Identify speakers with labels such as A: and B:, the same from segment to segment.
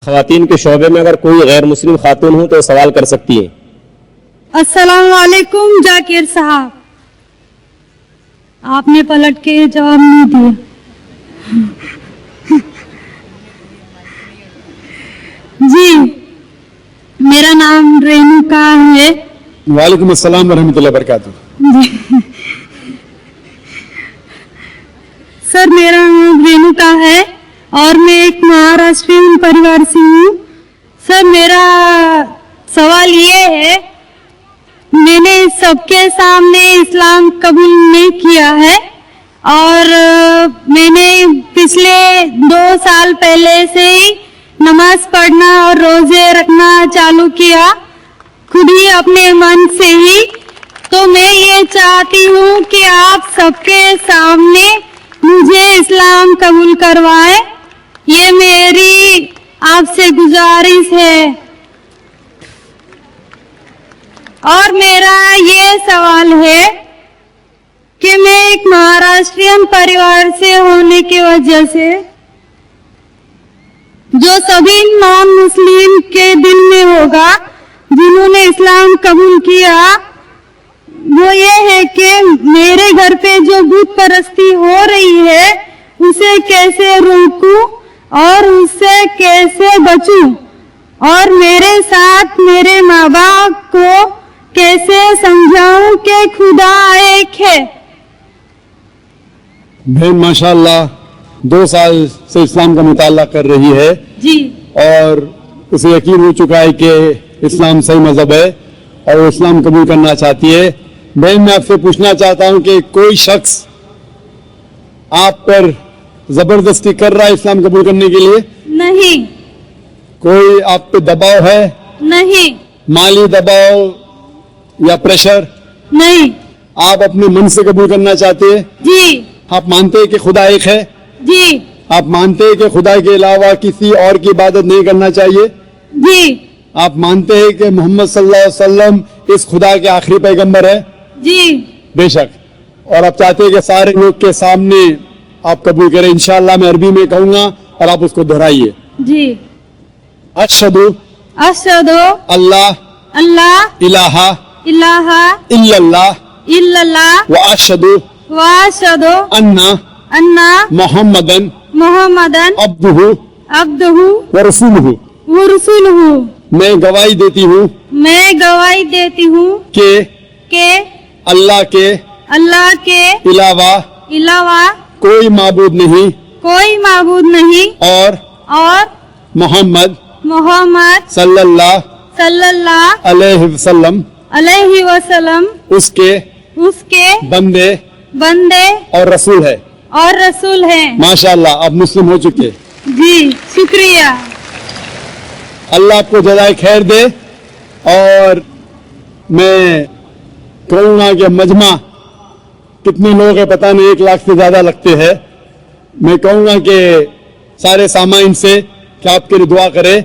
A: خواتین کے شعبے میں اگر کوئی غیر مسلم خاتون ہو تو سوال کر سکتی ہیں۔
B: السلام علیکم ذاکر صاحب، آپ نے پلٹ کے جواب نہیں دیا۔ جی، میرا نام رینوکا ہے۔
C: وعلیکم السلام ورحمۃ اللہ وبرکاتہ۔
B: سر، میرا نام رینوکا ہے اور میں ایک مہاراشٹرین پریوار سے ہوں۔ سر، میرا سوال یہ ہے، میں نے سب کے سامنے اسلام قبول نہیں کیا ہے اور میں نے پچھلے 2 سال پہلے سے ہی نماز پڑھنا اور روزے رکھنا چالو کیا، خود ہی اپنے من سے ہی۔ تو میں یہ چاہتی ہوں کہ آپ سب کے سامنے مجھے اسلام قبول کروائیں، یہ میری آپ سے گزارش ہے۔ اور میرا یہ سوال ہے کہ میں ایک مہاراشٹرین پریوار سے ہونے کی وجہ سے جو سبھی نان مسلم کے دل میں ہوگا جنہوں نے اسلام قبول کیا، وہ یہ ہے کہ میرے گھر پہ جو بت پرستی ہو رہی ہے اسے کیسے روکوں اور اس سے کیسے بچوں، اور میرے ساتھ میرے ماں باپ کو کیسے سمجھاؤں کہ خدا ایک ہے۔
C: بہن ماشاءاللہ 2 سال سے اسلام کا مطالعہ کر رہی ہے
B: جی،
C: اور اسے یقین ہو چکا ہے کہ اسلام صحیح مذہب ہے اور وہ اسلام قبول کرنا چاہتی ہے۔ بہن، میں آپ سے پوچھنا چاہتا ہوں کہ کوئی شخص آپ پر زبردستی کر رہا ہے اسلام قبول کرنے کے لیے؟
B: نہیں،
C: کوئی آپ پہ دباؤ ہے؟
B: نہیں،
C: مالی دباؤ یا پریشر؟
B: نہیں۔
C: آپ اپنے من سے قبول کرنا چاہتے ہیں؟
B: جی،
C: آپ مانتے ہیں کہ خدا ایک ہے؟
B: جی،
C: آپ مانتے ہیں کہ خدا کے علاوہ کسی اور کی عبادت نہیں کرنا چاہیے؟
B: جی،
C: آپ مانتے ہیں کہ محمد صلی اللہ علیہ وسلم اس خدا کے آخری پیغمبر ہے؟
B: جی،
C: بے شک۔ اور آپ چاہتے ہیں کہ سارے لوگ کے سامنے آپ قبول کریں؟ انشاءاللہ میں عربی میں کہوں گا اور آپ اس کو دہرائیے۔
B: جی۔
C: اشہدو
B: اشہدو
C: اللہ
B: اللہ
C: الہ
B: الہ
C: الا اللہ
B: الا اللہ
C: واشہدو
B: واشہدو
C: ان
B: ان
C: محمدن
B: محمدن
C: عبدہ
B: عبدہ
C: ورسولہ۔
B: ورسولہ۔
C: میں گواہی دیتی ہوں
B: میں گواہی دیتی ہوں
C: کہ اللہ کے علاوہ
B: علاوہ
C: کوئی معبود نہیں
B: کوئی معبود نہیں
C: اور محمد صلی اللہ علیہ وسلم اس کے بندے اور رسول ہے۔ ماشاءاللہ آپ مسلم ہو چکے۔
B: جی، شکریہ۔
C: اللہ آپ کو جزائے خیر دے۔ اور میں کہوں گا کہ مجمع کتنے لوگ ہیں پتہ نہیں، 1 لاکھ سے زیادہ لگتے ہیں۔ میں کہوں گا کہ سارے سامعین سے کہ آپ کے لیے دعا کرے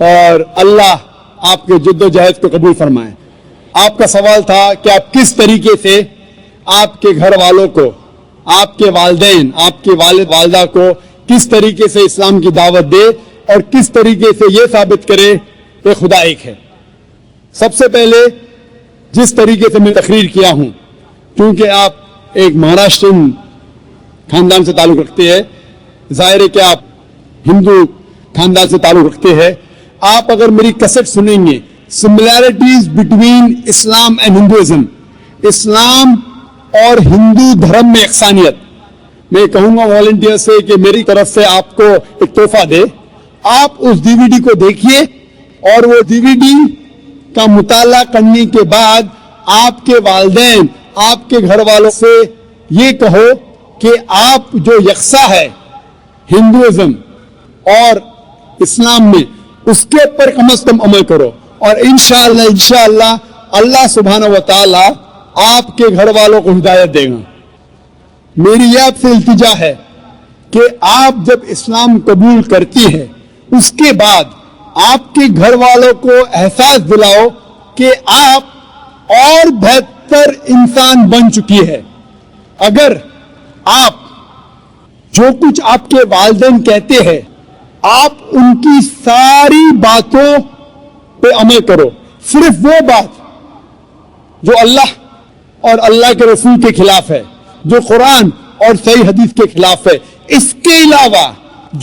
C: اور اللہ آپ کے جد و جہد کو قبول فرمائے۔ آپ کا سوال تھا کہ آپ کس طریقے سے آپ کے گھر والوں کو، آپ کے والدین، آپ کے والد والدہ کو کس طریقے سے اسلام کی دعوت دے اور کس طریقے سے یہ ثابت کرے کہ خدا ایک ہے۔ سب سے پہلے جس طریقے سے میں تقریر کیا ہوں، کیونکہ آپ ایک مہاراشٹرین خاندان سے تعلق رکھتے ہیں، ظاہر ہے کہ آپ ہندو خاندان سے تعلق رکھتے ہیں، آپ اگر میری کیسٹ سنیں گے similarities between Islam and Hinduism, اسلام اور ہندو دھرم میں یکسانیت، میں کہوں گا والنٹیئر سے کہ میری طرف سے آپ کو ایک تحفہ دے، آپ اس DVD کو دیکھیے اور وہ DVD کا مطالعہ کرنے کے بعد آپ کے والدین، آپ کے گھر والوں سے یہ کہو کہ آپ جو یکساں ہے ہندوازم اور اسلام میں، اس کے اوپر کم از کم عمل کرو، اور انشاءاللہ اللہ سبحانہ و تعالی آپ کے گھر والوں کو ہدایت دے گا۔ میری یہ آپ سے التجا ہے کہ آپ جب اسلام قبول کرتی ہے اس کے بعد آپ کے گھر والوں کو احساس دلاؤ کہ آپ اور بہتر انسان بن چکی ہے۔ اگر آپ جو کچھ آپ کے والدین کہتے ہیں آپ ان کی ساری باتوں پہ عمل کرو. صرف وہ بات جو اللہ اور اللہ کے رسول کے خلاف ہے, جو قرآن اور صحیح حدیث کے خلاف ہے. اس کے علاوہ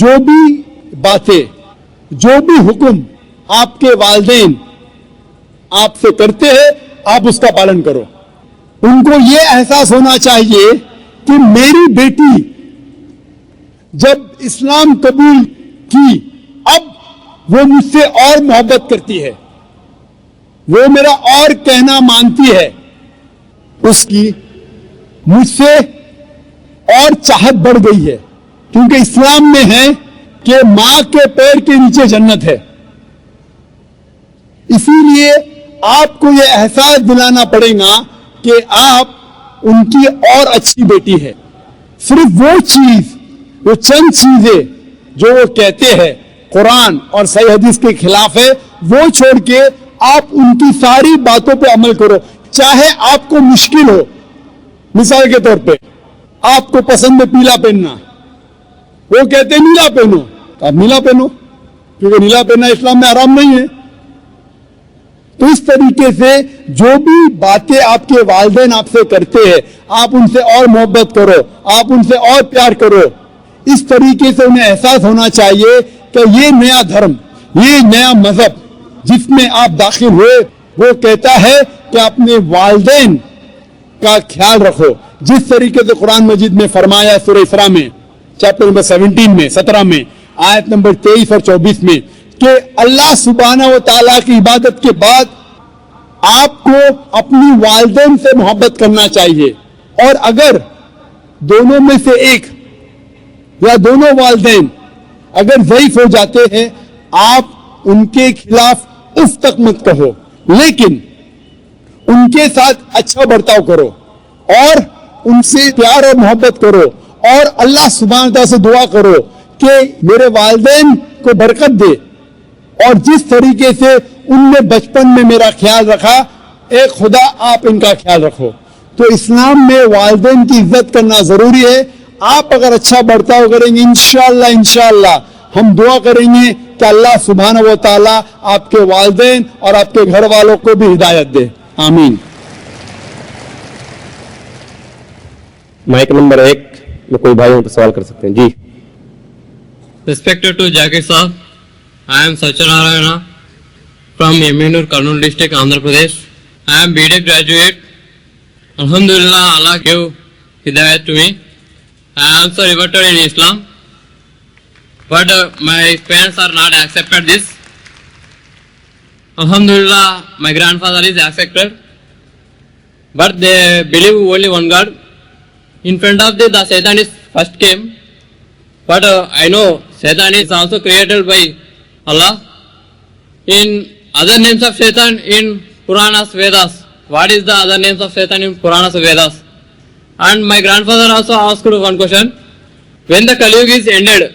C: جو بھی باتیں, جو بھی حکم آپ کے والدین آپ سے کرتے ہیں, آپ اس کا پالن کرو. ان کو یہ احساس ہونا چاہیے کہ میری بیٹی جب اسلام قبول کی, اب وہ مجھ سے اور محبت کرتی ہے, وہ میرا اور کہنا مانتی ہے, اس کی مجھ سے اور چاہت بڑھ گئی ہے. کیونکہ اسلام میں ہے کہ ماں کے پیر کے نیچے جنت ہے. اسی لیے آپ کو یہ احساس دلانا پڑے گا کہ آپ ان کی اور اچھی بیٹی ہے. صرف وہ چیز, وہ چند چیزیں جو وہ کہتے ہیں قرآن اور صحیح حدیث کے خلاف ہے, وہ چھوڑ کے آپ ان کی ساری باتوں پہ عمل کرو. چاہے آپ کو مشکل ہو. مثال کے طور پہ آپ کو پسند ہے پیلا پہننا, وہ کہتے ہیں نیلا پہنو, آپ نیلا پہنو, کیونکہ نیلا پہننا اسلام میں حرام نہیں ہے. تو اس طریقے سے جو بھی باتیں آپ کے والدین آپ سے کرتے ہیں, آپ ان سے اور محبت کرو, آپ ان سے اور پیار کرو. اس طریقے سے انہیں احساس ہونا چاہیے کہ یہ نیا دھرم, یہ نیا مذہب جس میں آپ داخل ہوئے, وہ کہتا ہے کہ اپنے والدین کا خیال رکھو. جس طریقے سے قرآن مجید میں فرمایا سورہ اسراء میں چیپٹر نمبر 17 میں 17 میں آیت نمبر 23 اور 24 میں کہ اللہ سبحانہ و تعالیٰ کی عبادت کے بعد آپ کو اپنی والدین سے محبت کرنا چاہیے. اور اگر دونوں میں سے ایک یا دونوں والدین اگر ضعیف ہو جاتے ہیں, آپ ان کے خلاف اف تک مت کہو, لیکن ان کے ساتھ اچھا برتاؤ کرو اور ان سے پیار اور محبت کرو, اور اللہ سبحانہ تعالیٰ سے دعا کرو کہ میرے والدین کو برکت دے, اور جس طریقے سے ان نے بچپن میں میرا خیال رکھا, اے خدا آپ ان کا خیال رکھو. تو اسلام میں والدین کی عزت کرنا ضروری ہے. آپ اگر اچھا برتاؤ کریں گے انشاءاللہ ہم دعا کریں گے کہ اللہ سبحانہ و تعالیٰ آپ کے والدین اور آپ کے گھر والوں کو بھی ہدایت دے. آمین.
A: مائک نمبر 1 میں کوئی بھائی ہوں تو سوال کر سکتے ہیں. جی.
D: Respected to Jakir Saab, I am Sachin Narayana from Yemenur, Kurnool district, Andhra Pradesh. I am BTech graduate. Alhamdulillah, Allah gave hidayat to me. I am also reverted in Islam, but my parents are not accepted this. Alhamdulillah, my grandfather is accepted, but they believe only one God. In front of the Satan is first came, but I know Satan is also created by Allah. In other names of Satan in Puranas, Vedas, what is the other names of Satan in Puranas, Vedas? And my grandfather also asked one question. When the Kali Yuga is ended,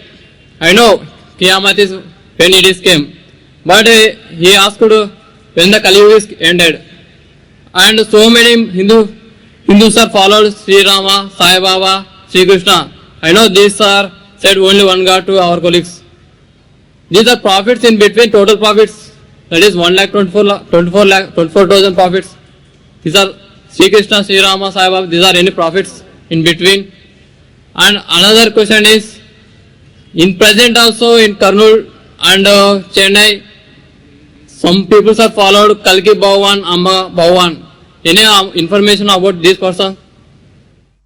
D: I know Qiyamah is when it is came, but he asked when the Kali Yuga is ended. And so many Hindus are followed Sri Rama, Sai Baba, Sri Krishna. I know these are said only one God to our colleagues. These are prophets in between, total prophets, that is 1,24,000 prophets. These are Sri Krishna, Sri Rama, Sai Baba, these are any prophets in between. And another question is, in present also in Kurnool and Chennai, some people are followed Kalki Bhavan, Amma Bhavan. Any information about this person?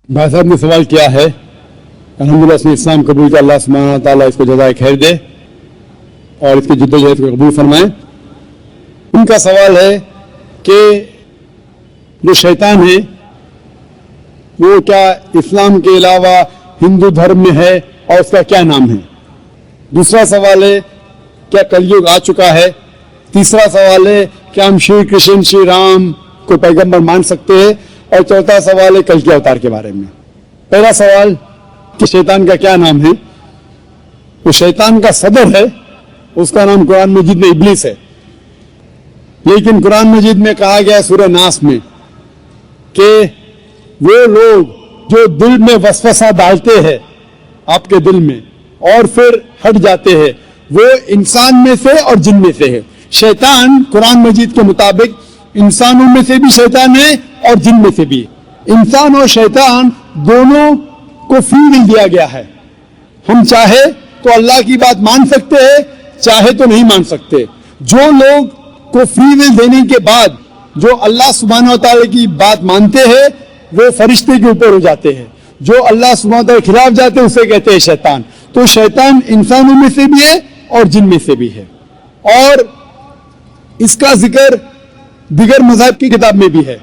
C: بھائی صاحب نے سوال کیا ہے, الحمدللہ اس نے اسلام قبول کیا, اللہ سبحانہ تعالیٰ اس کو جزائے خیر دے اور اس کی جدوجہد کو قبول فرمائے. ان کا سوال ہے کہ جو شیطان ہے وہ کیا اسلام کے علاوہ ہندو دھرم میں ہے اور اس کا کیا نام ہے. دوسرا سوال ہے کیا کلیوگ آ چکا ہے. تیسرا سوال ہے کیا ہم شری کرشن شری رام کو پیغمبر مان سکتے ہیں. اور چوتھا سوال ہے کل کے اوتار کے بارے میں. پہلا سوال کہ شیطان کا کیا نام ہے. وہ شیطان کا صدر ہے, اس کا نام قرآن مجید میں ابلیس ہے, لیکن قرآن مجید میں کہا گیا سورہ ناس میں کہ وہ لوگ جو دل میں وسوسہ ڈالتے ہیں آپ کے دل میں اور پھر ہٹ جاتے ہیں, وہ انسان میں سے اور جن میں سے ہے. شیطان قرآن مجید کے مطابق انسانوں میں سے بھی شیطان ہے اور جن میں سے بھی. انسان اور شیطان دونوں کو فری ول دیا گیا ہے. ہم چاہے تو اللہ کی بات مان سکتے ہیں, چاہے تو نہیں مان سکتے. جو لوگ کو فری ول دینے کے بعد جو اللہ سبحانہ و تعالی کی بات مانتے ہیں وہ فرشتے کے اوپر ہو جاتے ہیں. جو اللہ سبحانہ و تعالی کے خلاف جاتے ہیں اسے کہتے ہیں شیطان. تو شیطان انسانوں میں سے بھی ہے اور جن میں سے بھی ہے. اور اس کا ذکر دیگر مذاہب کی کتاب میں بھی ہے.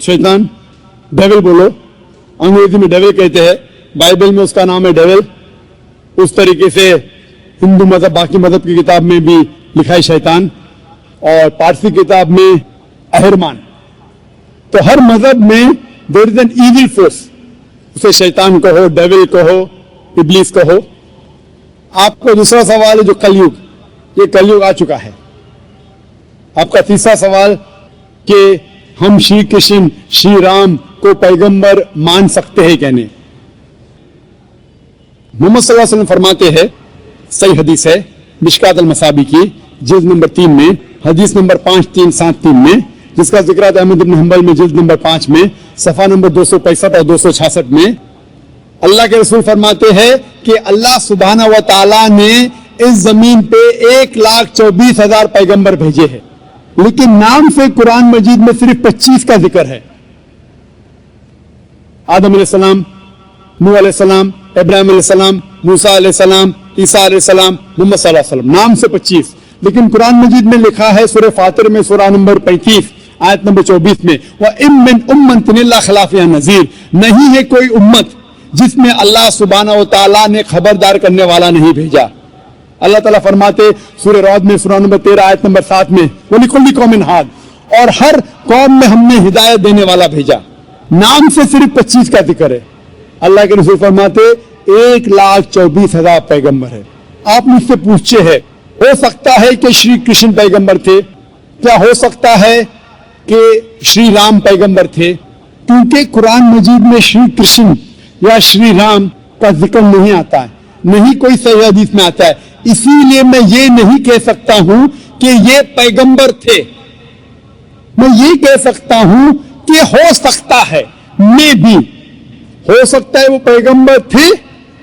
C: شیطان ڈیول بولو, انگریزی میں ڈیول کہتے ہیں, بائبل میں اس کا نام ہے ڈیول. اس طریقے سے ہندو مذہب باقی مذہب کی کتاب میں بھی لکھا ہے شیطان, اور پارسی کتاب میں اہرمان. تو ہر مذہب میں دیر از این ایول فورس, اسے شیطان کہو, ڈیول کہو, ابلیس کہو. آپ کا دوسرا سوال ہے جو کلیوگ, یہ کلیوگ آ چکا ہے. آپ کا تیسرا سوال کہ ہم شری کرشن شری رام کو پیغمبر مان سکتے ہیں کہنے. محمد صلی اللہ علیہ وسلم فرماتے ہیں, صحیح حدیث ہے مشکات المصابی کی جلد نمبر 3 میں, حدیث نمبر 5373 میں, جس کا ذکر ہے احمد بن حنبل میں جلد نمبر 5 میں, صفحہ نمبر 265 اور 266 میں. اللہ کے رسول فرماتے ہیں کہ اللہ سبحانہ و تعالیٰ نے اس زمین پہ 1,24,000 پیغمبر بھیجے ہیں, لیکن نام سے قرآن مجید میں صرف 25 کا ذکر ہے. آدم علیہ السلام, نوح علیہ السلام, ابراہیم علیہ السلام, موسیٰ علیہ السلام, عیسیٰ علیہ السلام, محمد صلی اللہ علیہ وسلم, نام سے 25. لیکن قرآن مجید میں لکھا ہے سورہ فاطر میں سورہ نمبر 35 آیت نمبر 24 میں, وَإِن مِّنْ أُمَّةٍ إِلَّا خَلَا فِيهَا نَذِيرٌ, نہیں ہے کوئی امت جس میں اللہ سبحانہ و تعالیٰ نے خبردار کرنے والا نہیں بھیجا. اللہ تعالیٰ فرماتے سورہ رعد میں سورہ نمبر 13 آیت نمبر 7 میں, وَلِكُلِّ قَوْمٍ هَادٍ, اور ہر قوم میں ہم نے ہدایت دینے والا بھیجا. نام سے صرف 25 کا ذکر ہے. اللہ کے رسول فرماتے 1,24,000 پیغمبر ہے. آپ مجھ سے پوچھے ہیں, ہو سکتا ہے کہ شری کرشن پیغمبر تھے, کیا ہو سکتا ہے کہ شری رام پیغمبر تھے؟ کیونکہ قرآن مجید میں شری کرشن یا شری رام کا ذکر نہیں آتا ہے, نہیں کوئی صحیح حدیث میں آتا ہے. اسی لیے میں یہ نہیں کہہ سکتا ہوں کہ یہ پیغمبر تھے. میں یہ کہہ سکتا ہوں کہ ہو سکتا ہے, میں بھی ہو سکتا ہے وہ پیغمبر تھے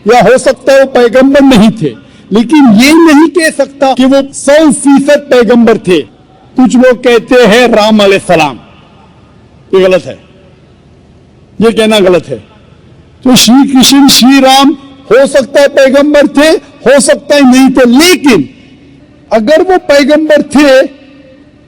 C: یا ہو سکتا ہے وہ پیغمبر نہیں تھے, لیکن یہ نہیں کہہ سکتا کہ وہ 100% پیغمبر تھے. کچھ لوگ کہتے ہیں رام علیہ السلام, یہ غلط ہے, یہ کہنا غلط ہے. تو شری کرشن شری رام ہو سکتا ہے پیغمبر تھے, ہو سکتا ہے نہیں تھے, لیکن اگر وہ پیغمبر تھے,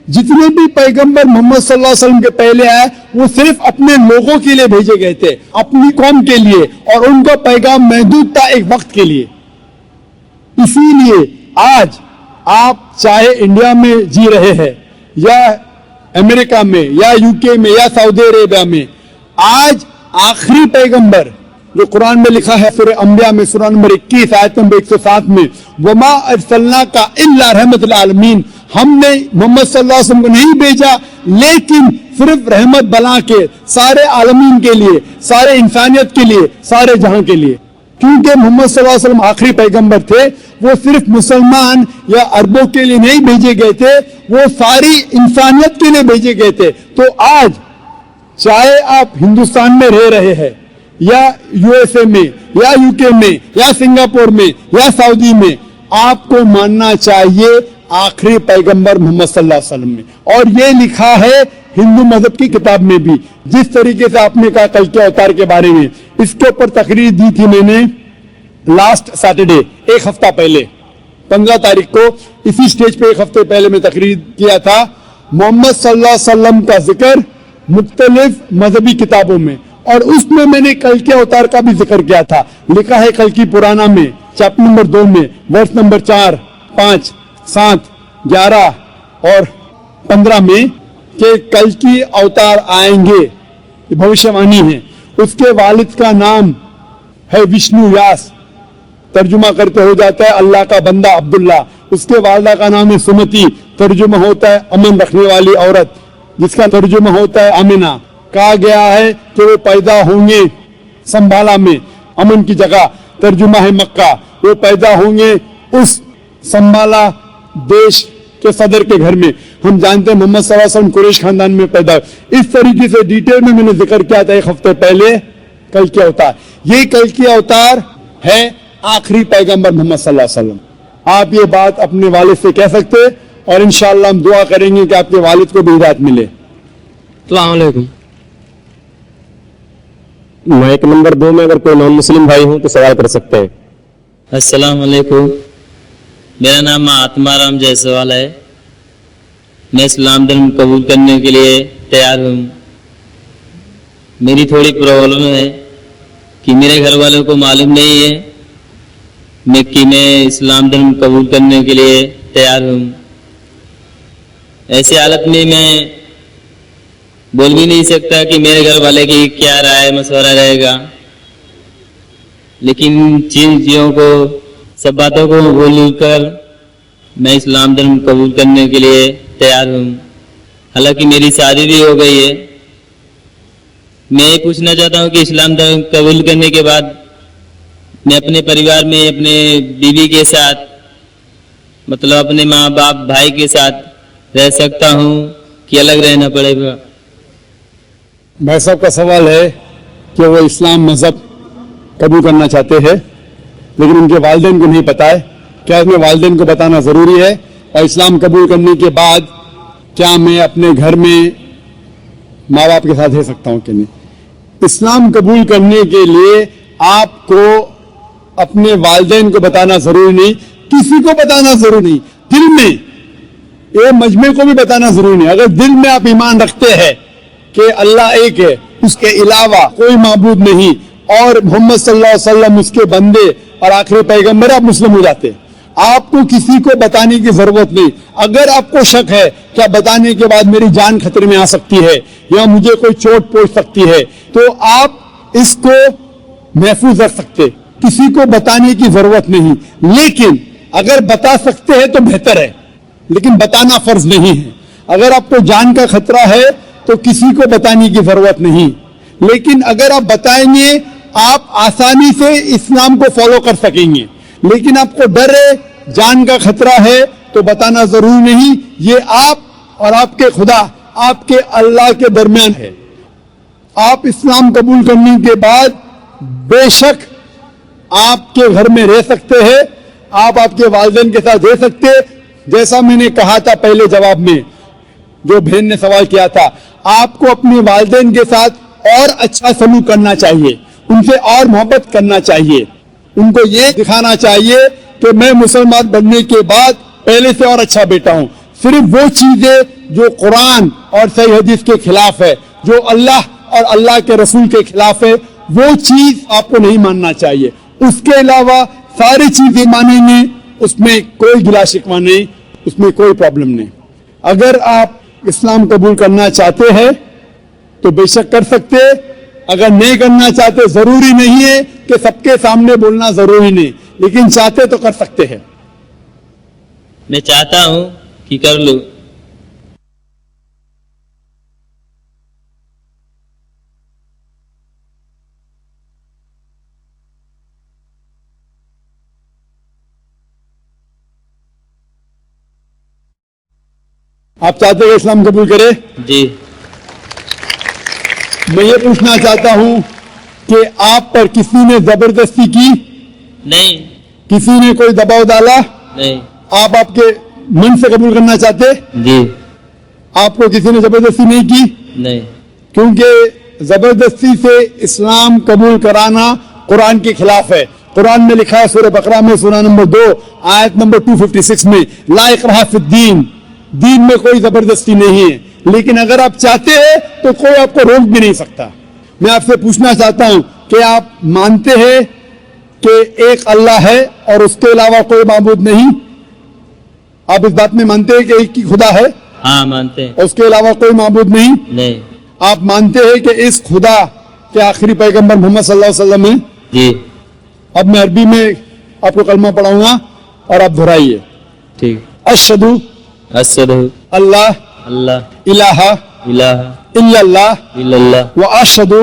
C: جتنے بھی پیغمبر محمد صلی اللہ علیہ وسلم کے پہلے آئے وہ صرف اپنے لوگوں کے لیے بھیجے گئے تھے, اپنی قوم کے لیے, اور ان کا پیغام محدود تھا ایک وقت کے لیے. اسی لیے آج آپ چاہے انڈیا میں جی رہے ہیں یا امریکہ میں یا UK میں یا سعودی عربیہ میں, آج آخری پیغمبر جو قرآن میں لکھا ہے سورہ انبیاء میں سورہ نمبر 21 آیت نمبر 107 میں, وَمَا أَرْسَلْنَاكَ إِلَّا رَحْمَةً لِلْعَالَمِينَ, ہم نے محمد صلی اللہ علیہ وسلم کو نہیں بھیجا لیکن صرف رحمت بنا کے سارے عالمین کے لیے, سارے انسانیت کے لیے, سارے جہاں کے لیے. کیونکہ محمد صلی اللہ علیہ وسلم آخری پیغمبر تھے, وہ صرف مسلمان یا عربوں کے لیے نہیں بھیجے گئے تھے, وہ ساری انسانیت کے لیے بھیجے گئے تھے. تو آج چاہے آپ ہندوستان میں رہ رہے ہیں یا USA میں یا UK میں یا سنگاپور میں یا سعودی میں, آپ کو ماننا چاہیے آخری پیغمبر محمد صلی اللہ علیہ وسلم میں. اور یہ لکھا ہے ہندو مذہب کی کتاب میں بھی. جس طریقے سے آپ نے کہا کل کے اوتار کے بارے میں, اس کے اوپر تقریر دی تھی میں نے لاسٹ سیٹرڈے, ایک ہفتہ پہلے 15 تاریخ کو اسی سٹیج پہ ایک ہفتے پہلے میں تقریر کیا تھا. محمد صلی اللہ علیہ وسلم کا ذکر مختلف مذہبی کتابوں میں, اور اس میں نے کل کے اوتار کا بھی ذکر کیا تھا. لکھا ہے کل کی پرانا میں چیپٹر نمبر 2 میں ورس نمبر 4, 5, 7, 11 اور 15 میں کہ کل کی اوتار آئیں گے, یہ بھوشیوانی ہے. اس کے والد کا نام ہے وشنو ویاس, ترجمہ کرتے ہو جاتا ہے اللہ کا بندہ عبداللہ. اس کے والدہ کا نام ہے سمتی, ترجمہ ہوتا ہے امن رکھنے والی عورت, جس کا ترجمہ ہوتا ہے آمنہ. کہا گیا ہے کہ وہ پیدا ہوں گے سنبھالا میں, امن کی جگہ, ترجمہ ہے مکہ. وہ پیدا ہوں گے اس سنبھالا دیش کے صدر کے گھر میں. ہم جانتے ہیں محمد صلی اللہ علیہ وسلم قریش خاندان میں پیدا ہوئے. اس طریقے سے ڈیٹیل میں نے ذکر کیا تھا ایک ہفتے پہلے کل کی اوتار. یہ کل کی اوتار ہے آخری پیغمبر محمد صلی اللہ علیہ وسلم. آپ یہ بات اپنے والد سے کہہ سکتے اور انشاءاللہ ہم دعا کریں گے کہ آپ کے والد کو بھی ہدایت ملے.
D: السلام علیکم.
A: مائک نمبر 2 میں اگر کوئی نان مسلم بھائی ہوں تو سوال کر سکتے ہیں.
E: السلام علیکم. میرا نام آتما رام جیسوال ہے. میں اسلام دھرم قبول کرنے کے لیے تیار ہوں. میری تھوڑی پرابلم ہے کہ میرے گھر والوں کو معلوم نہیں ہے کہ میں اسلام دھرم قبول کرنے کے لیے تیار ہوں. ایسی حالت میں بول بھی نہیں سکتا کہ میرے گھر والے کی کیا رائے مشورہ رہے گا، لیکن چیزوں کو سب باتوں کو بول کر میں اسلام دھرم قبول کرنے کے لیے تیار ہوں. حالانکہ میری شادی بھی ہو گئی ہے. میں یہ پوچھنا چاہتا ہوں کہ اسلام دھرم قبول کرنے کے بعد میں اپنے پریوار میں اپنے بیوی کے ساتھ مطلب اپنے ماں باپ بھائی کے ساتھ رہ سکتا ہوں کہ الگ رہنا پڑے گا؟
C: بھائی صاحب کا سوال ہے کہ وہ اسلام مذہب قبول کرنا چاہتے ہیں لیکن ان کے والدین کو نہیں پتا ہے. کیا اس میں والدین کو بتانا ضروری ہے؟ اور اسلام قبول کرنے کے بعد کیا میں اپنے گھر میں ماں باپ کے ساتھ رہ سکتا ہوں کہ نہیں؟ اسلام قبول کرنے کے لیے آپ کو اپنے والدین کو بتانا ضروری نہیں، کسی کو بتانا ضروری نہیں. دل میں یہ مجمع کو بھی بتانا ضروری نہیں. اگر دل میں آپ ایمان رکھتے ہیں کہ اللہ ایک ہے، اس کے علاوہ کوئی معبود نہیں اور محمد صلی اللہ علیہ وسلم اس کے بندے اور آخری پیغمبر، آپ مسلم ہو جاتے ہیں. آپ کو کسی کو بتانے کی ضرورت نہیں. اگر آپ کو شک ہے کہ بتانے کے بعد میری جان خطرے میں آ سکتی ہے یا مجھے کوئی چوٹ پہنچ سکتی ہے تو آپ اس کو محفوظ رکھ سکتے، کسی کو بتانے کی ضرورت نہیں. لیکن اگر بتا سکتے ہیں تو بہتر ہے، لیکن بتانا فرض نہیں ہے. اگر آپ کو جان کا خطرہ ہے تو کسی کو بتانے کی ضرورت نہیں. لیکن اگر آپ بتائیں گے آپ آسانی سے اسلام کو فالو کر سکیں گے. لیکن آپ کو ڈر ہے، جان کا خطرہ ہے تو بتانا ضروری نہیں. یہ آپ اور آپ کے خدا، آپ کے اللہ کے درمیان ہے. آپ اسلام قبول کرنے کے بعد بے شک آپ کے گھر میں رہ سکتے ہیں، آپ کے والدین کے ساتھ رہ سکتے. جیسا میں نے کہا تھا پہلے جواب میں جو بہن نے سوال کیا تھا، آپ کو اپنے والدین کے ساتھ اور اچھا سلوک کرنا چاہیے، ان سے اور محبت کرنا چاہیے. ان کو یہ دکھانا چاہیے کہ میں مسلمان بننے کے بعد پہلے سے اور اچھا بیٹا ہوں. صرف وہ چیزیں جو قرآن اور صحیح حدیث کے خلاف ہے، جو اللہ اور اللہ کے رسول کے خلاف ہے، وہ چیز آپ کو نہیں ماننا چاہیے. اس کے علاوہ ساری چیزیں مانیں گے، اس میں کوئی گلا شکوہ نہیں، اس میں کوئی پرابلم نہیں. اگر آپ اسلام قبول کرنا چاہتے ہیں تو بے شک کر سکتے. اگر نہیں کرنا چاہتے، ضروری نہیں ہے کہ سب کے سامنے بولنا ضروری نہیں، لیکن چاہتے تو کر سکتے ہیں.
E: میں چاہتا ہوں کہ کر لوں.
C: آپ چاہتے ہیں اسلام قبول کرے؟
E: جی.
C: میں یہ پوچھنا چاہتا ہوں کہ آپ پر کسی نے زبردستی کی؟
E: نہیں.
C: کسی نے کوئی دباؤ ڈالا؟
E: نہیں.
C: آپ کے من سے قبول کرنا چاہتے؟
E: جی.
C: آپ کو کسی نے زبردستی نہیں کی؟
E: نہیں.
C: کیونکہ زبردستی سے اسلام قبول کرانا قرآن کے خلاف ہے. قرآن میں لکھا ہے سورہ بقرہ میں سورہ نمبر 2 آیت نمبر 256 میں، لا اکراہ فی الدین، دین میں کوئی زبردستی نہیں ہے. لیکن اگر آپ چاہتے ہیں تو کوئی آپ کو روک بھی نہیں سکتا. میں آپ سے پوچھنا چاہتا ہوں کہ آپ مانتے ہیں کہ ایک اللہ ہے اور اس کے علاوہ کوئی معبود نہیں؟ آپ اس بات میں مانتے ہیں کہ ایک ہی خدا ہے؟
E: ہاں مانتے ہیں.
C: اور اس کے علاوہ کوئی معبود نہیں؟
E: نہیں.
C: آپ مانتے ہیں کہ اس خدا کے آخری پیغمبر محمد صلی اللہ علیہ وسلم ہیں؟
E: جی.
C: اب میں عربی میں آپ کو کلمہ پڑھاؤں گا اور آپ دہرائیے.
E: ٹھیک.
C: اشہدو
E: اشہدو
C: اللہ
E: اللہ
C: الہ
E: الہ
C: الا اللہ
E: الا اللہ
C: واشہدو